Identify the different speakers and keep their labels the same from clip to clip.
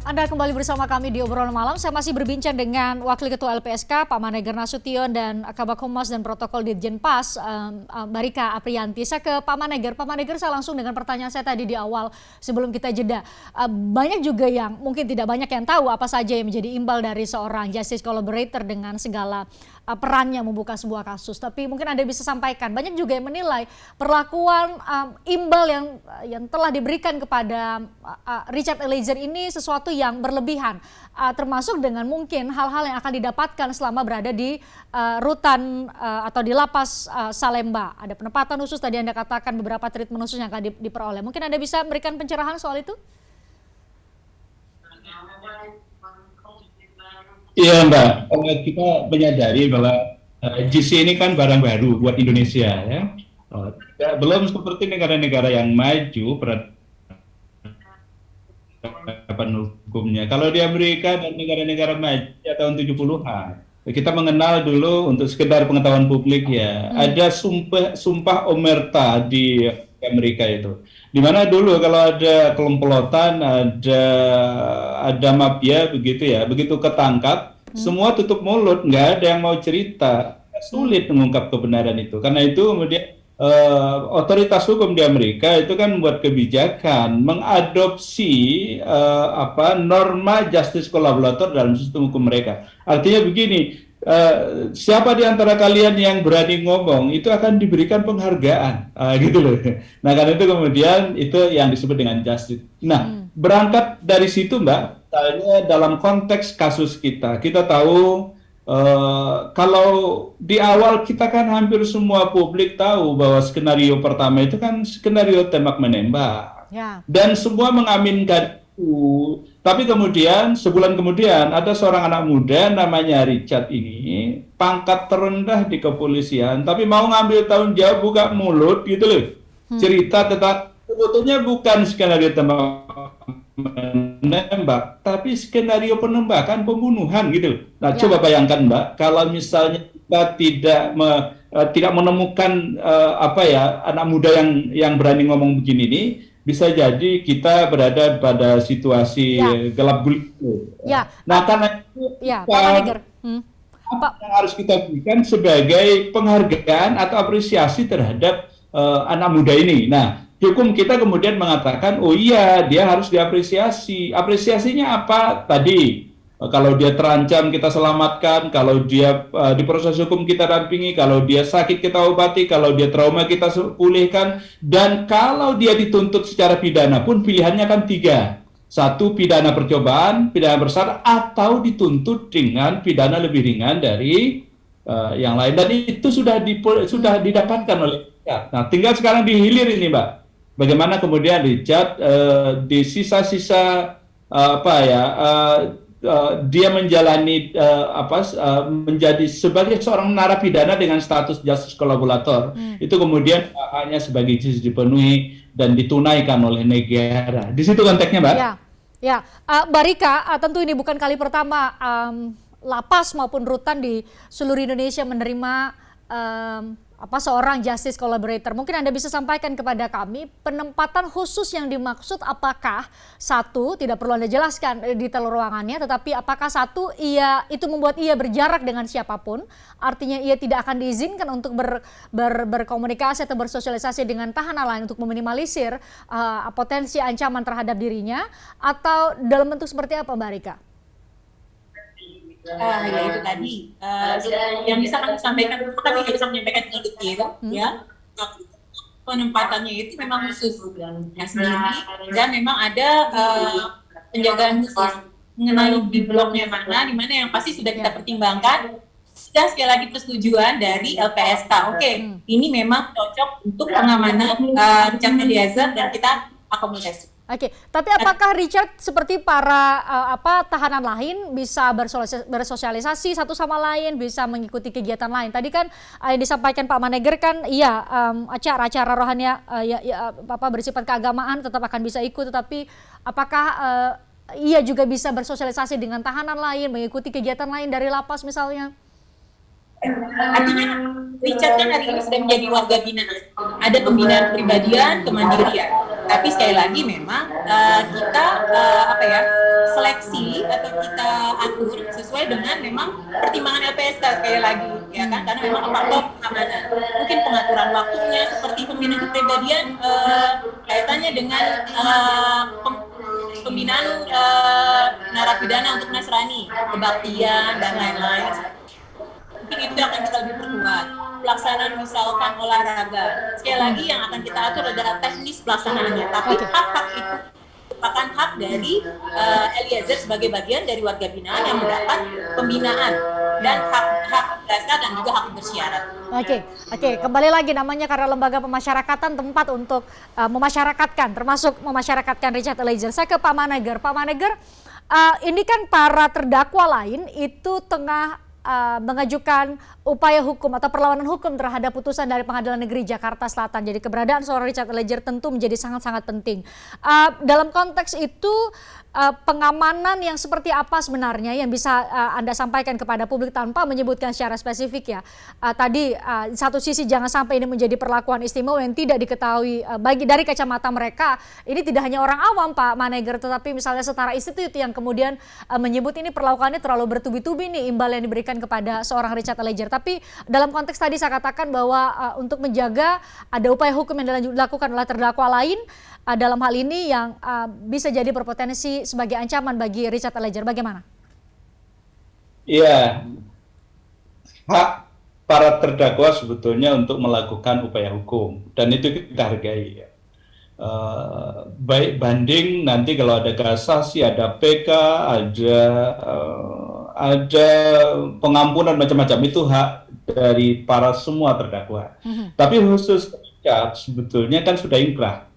Speaker 1: Anda kembali bersama kami di obrolan malam. Saya masih berbincang dengan Wakil Ketua LPSK Pak Maneger Nasution dan Kabag Humas dan Protokol Ditjen Pas Mbak Rika Apriyanti. Saya ke Pak Maneger. Pak Maneger, saya langsung dengan pertanyaan saya tadi di awal sebelum kita jeda. Banyak juga yang mungkin tidak banyak yang tahu apa saja yang menjadi imbal dari seorang justice collaborator dengan segala perannya membuka sebuah kasus. Tapi mungkin Anda bisa sampaikan, banyak juga yang menilai perlakuan imbal yang telah diberikan kepada Richard Eliezer ini sesuatu yang berlebihan, termasuk dengan mungkin hal-hal yang akan didapatkan selama berada di rutan atau di lapas Salemba. Ada penempatan khusus, tadi Anda katakan beberapa treatment khusus yang akan diperoleh. Mungkin Anda bisa memberikan pencerahan soal itu?
Speaker 2: Iya Mbak, kita menyadari bahwa GC ini kan barang baru buat Indonesia ya. Belum seperti negara-negara yang maju peradaban hukumnya. Kalau di Amerika dan negara-negara maju ya tahun 70-an, kita mengenal dulu untuk sekedar pengetahuan publik ya. Ada sumpah omerta di Amerika itu. Di mana dulu kalau ada kelompokan, ada mafia begitu ya, begitu ketangkap, semua tutup mulut, nggak ada yang mau cerita, sulit mengungkap kebenaran itu. Karena itu kemudian otoritas hukum di Amerika itu kan membuat kebijakan mengadopsi norma justice collaborator dalam sistem hukum mereka. Artinya begini. Siapa di antara kalian yang berani ngomong itu akan diberikan penghargaan, gitu loh. Nah, karena itu kemudian itu yang disebut dengan justice. Nah, berangkat dari situ, Mbak, dalam konteks kasus kita tahu kalau di awal kita kan hampir semua publik tahu bahwa skenario pertama itu kan skenario tembak menembak, dan semua mengaminkan itu. Tapi kemudian sebulan kemudian ada seorang anak muda namanya Richard ini, pangkat terendah di kepolisian, tapi mau ngambil tanggung jawab, buka mulut gitu loh. Cerita tentang sebetulnya bukan skenario tembak menembak, tapi skenario penembakan, pembunuhan gitu. Nah, coba bayangkan Mbak, kalau misalnya kita tidak menemukan anak muda yang berani ngomong begini nih, bisa jadi kita berada pada situasi gelap gulita. Nah, karena itu apa yang harus kita berikan sebagai penghargaan atau apresiasi terhadap anak muda ini. Nah, hukum kita kemudian mengatakan, oh iya, dia harus diapresiasi. Apresiasinya apa? Tadi, kalau dia terancam kita selamatkan, kalau dia di proses hukum kita dampingi, kalau dia sakit kita obati, kalau dia trauma kita pulihkan, dan kalau dia dituntut secara pidana pun pilihannya kan 3. 1, pidana percobaan, pidana bersyarat, atau dituntut dengan pidana lebih ringan dari yang lain. Dan itu sudah didapatkan oleh Richard. Nah, tinggal sekarang dihilir ini, Mbak. Bagaimana kemudian Richard di sisa-sisa dia menjalani menjadi sebagai seorang narapidana dengan status justice collaborator, itu kemudian hanya sebagai justice dipenuhi dan ditunaikan oleh negara. Di situ konteksnya, Mbak.
Speaker 1: Mbak Rika, tentu ini bukan kali pertama lapas maupun rutan di seluruh Indonesia menerima seorang justice collaborator. Mungkin Anda bisa sampaikan kepada kami penempatan khusus yang dimaksud, apakah satu, tidak perlu Anda jelaskan detail ruangannya, tetapi apakah satu, itu membuat ia berjarak dengan siapapun, artinya ia tidak akan diizinkan untuk berkomunikasi atau bersosialisasi dengan tahanan lain untuk meminimalisir potensi ancaman terhadap dirinya, atau dalam bentuk seperti apa, Mbak Rika?
Speaker 3: Ya itu tadi yang bisa kami sampaikan, kami bisa menyampaikan dengan detail ya. Penempatannya itu memang khusus sendiri, dan memang ada penjagaan khusus mengenai di bloknya mana, di mana yang pasti sudah kita pertimbangkan, sudah sekali lagi persetujuan dari LPSK. Ini memang cocok untuk pengamanan Richard Eliezer dan kita akomodasi.
Speaker 1: Tapi apakah Richard seperti para tahanan lain bisa bersosialisasi satu sama lain, bisa mengikuti kegiatan lain? Tadi kan yang disampaikan Pak Maneger kan, acara-acara rohani bersifat keagamaan tetap akan bisa ikut, tetapi apakah ia juga bisa bersosialisasi dengan tahanan lain, mengikuti kegiatan lain dari lapas misalnya?
Speaker 3: Artinya Richard kan hari ini sudah menjadi warga binaan. Ada pembinaan kepribadian, kemandirian. Tapi sekali lagi memang kita seleksi atau kita atur sesuai dengan memang pertimbangan LPSK sekali lagi, ya kan? Karena memang faktor keamanan, mungkin pengaturan waktunya seperti pembinaan kepribadian kaitannya dengan pembinaan narapidana untuk Nasrani, kebaktian dan lain-lain. Mungkin itu akan kita lebih perkuat. Pelaksanaan misalkan olahraga, sekali lagi yang akan kita atur adalah teknis pelaksanaannya, tapi hak-hak itu merupakan hak dari Eliezer sebagai bagian dari warga binaan yang mendapat pembinaan dan hak dasar dan juga hak bersyarat.
Speaker 1: Oke, kembali lagi namanya karena lembaga pemasyarakatan tempat untuk memasyarakatkan, termasuk memasyarakatkan Richard Eliezer. Saya ke Pak Maneger. Pak Maneger, ini kan para terdakwa lain itu tengah mengajukan upaya hukum atau perlawanan hukum terhadap putusan dari Pengadilan Negeri Jakarta Selatan. Jadi keberadaan seorang Richard Eliezer tentu menjadi sangat-sangat penting. Dalam konteks itu pengamanan yang seperti apa sebenarnya yang bisa Anda sampaikan kepada publik tanpa menyebutkan secara spesifik ya. Tadi satu sisi jangan sampai ini menjadi perlakuan istimewa yang tidak diketahui bagi dari kacamata mereka. Ini tidak hanya orang awam Pak Maneger, tetapi misalnya setara institut yang kemudian menyebut ini perlakuannya terlalu bertubi-tubi nih imbal yang diberikan kepada seorang Richard Eliezer. Tapi dalam konteks tadi saya katakan bahwa untuk menjaga ada upaya hukum yang dilakukan oleh terdakwa lain dalam hal ini yang bisa jadi berpotensi sebagai ancaman bagi Richard Eliezer. Bagaimana?
Speaker 2: Iya, hak para terdakwa sebetulnya untuk melakukan upaya hukum dan itu kita hargai. Baik banding nanti kalau ada kasasi, ada PK, ada pengampunan macam-macam, itu hak dari para semua terdakwa. Tapi khusus Richard sebetulnya kan sudah ingkrah.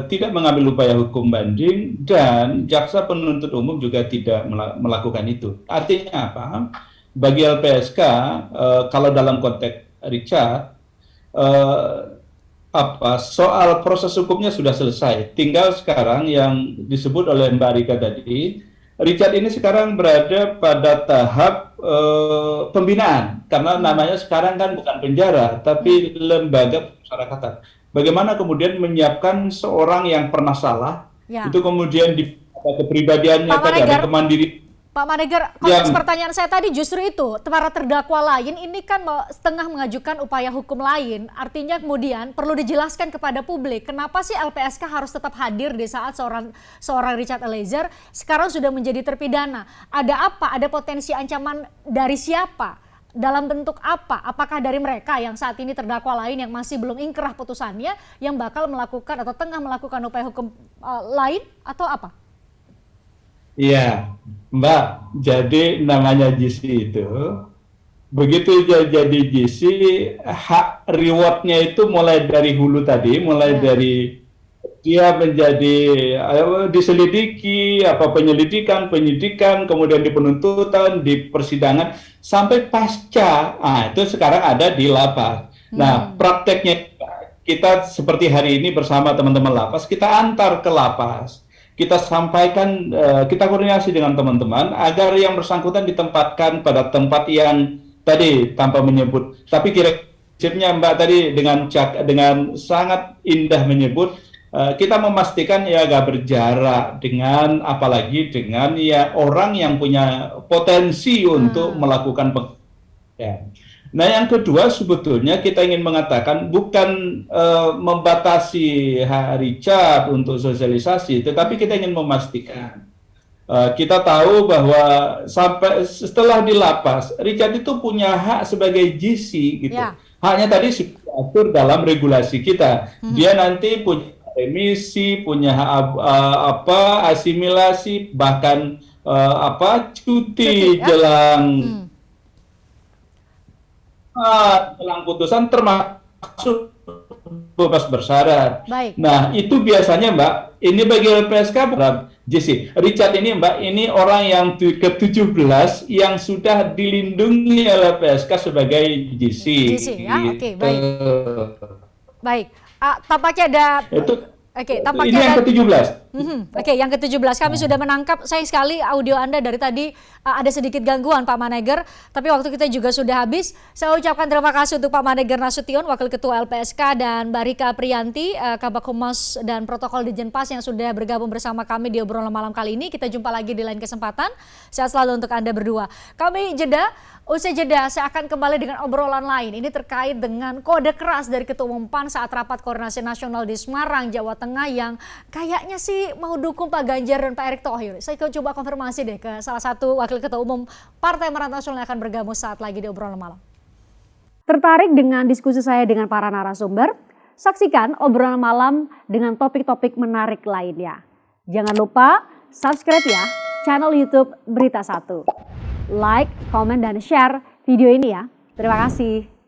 Speaker 2: Tidak mengambil upaya hukum banding dan jaksa penuntut umum juga tidak melakukan itu. Artinya apa? Bagi LPSK kalau dalam konteks Richard soal proses hukumnya sudah selesai. Tinggal sekarang yang disebut oleh Mbak Rika tadi, Richard ini sekarang berada pada tahap pembinaan karena namanya sekarang kan bukan penjara tapi lembaga pemasyarakatan. Bagaimana kemudian menyiapkan seorang yang pernah salah, itu kemudian di kepribadiannya tadi ada kemandirian.
Speaker 1: Pak Maneger, konteks pertanyaan saya tadi justru itu, para terdakwa lain ini kan setengah mengajukan upaya hukum lain, artinya kemudian perlu dijelaskan kepada publik, kenapa sih LPSK harus tetap hadir di saat seorang Richard Eliezer sekarang sudah menjadi terpidana? Ada apa? Ada potensi ancaman dari siapa? Dalam bentuk apa? Apakah dari mereka yang saat ini terdakwa lain yang masih belum ingkrah putusannya yang bakal melakukan atau tengah melakukan upaya hukum lain atau apa?
Speaker 2: Iya, Mbak. Jadi namanya GC itu begitu jadi GC, hak rewardnya itu mulai dari hulu tadi, mulai dari dia menjadi diselidiki, penyelidikan, penyidikan, kemudian di penuntutan, di persidangan, sampai pasca. Itu sekarang ada di lapas. Nah, prakteknya kita seperti hari ini bersama teman-teman lapas, kita antar ke lapas. Kita sampaikan, kita koordinasi dengan teman-teman agar yang bersangkutan ditempatkan pada tempat yang tadi tanpa menyebut. Tapi kira-kira Mbak tadi dengan sangat indah menyebut, kita memastikan ya agak berjarak dengan apalagi dengan ya orang yang punya potensi untuk melakukan penganiayaan. Nah, yang kedua sebetulnya kita ingin mengatakan bukan membatasi Richard untuk sosialisasi, tetapi kita ingin memastikan kita tahu bahwa sampai setelah di lapas Richard itu punya hak sebagai GC gitu. Haknya tadi diatur dalam regulasi kita. Dia nanti punya remisi, punya asimilasi, bahkan cuti jelang putusan termasuk bebas bersyarat. Nah, itu biasanya Mbak, ini bagi LPSK JC. Richard ini Mbak, ini orang yang ke-17 yang sudah dilindungi oleh LPSK sebagai GC.
Speaker 1: GC ya, oke, baik. Tampaknya ada Oke,
Speaker 2: Ini
Speaker 1: tampaknya
Speaker 2: yang ke-17.
Speaker 1: Oke, yang ke-17 kami sudah menangkap. Sayang sekali audio Anda dari tadi ada sedikit gangguan Pak Maneger, tapi waktu kita juga sudah habis. Saya ucapkan terima kasih untuk Pak Maneger Nasution, Wakil Ketua LPSK, dan Mbak Rika Apriyanti, Kabak Humas dan Protokol Ditjenpas yang sudah bergabung bersama kami di obrolan malam kali ini. Kita jumpa lagi di lain kesempatan. Sehat selalu untuk Anda berdua. Kami jeda. Usai jeda, saya akan kembali dengan obrolan lain. Ini terkait dengan kode keras dari Ketua Umum PAN saat rapat koordinasi nasional di Semarang, Jawa Tengah yang kayaknya sih mau dukung Pak Ganjar dan Pak Erick Thohir. Saya coba konfirmasi deh ke salah satu Wakil Ketua Umum Partai Amanat Nasional yang akan bergabung saat lagi di obrolan malam. Tertarik dengan diskusi saya dengan para narasumber? Saksikan obrolan malam dengan topik-topik menarik lainnya. Jangan lupa subscribe ya channel YouTube Berita 1. Like, komen, dan share video ini ya. Terima kasih.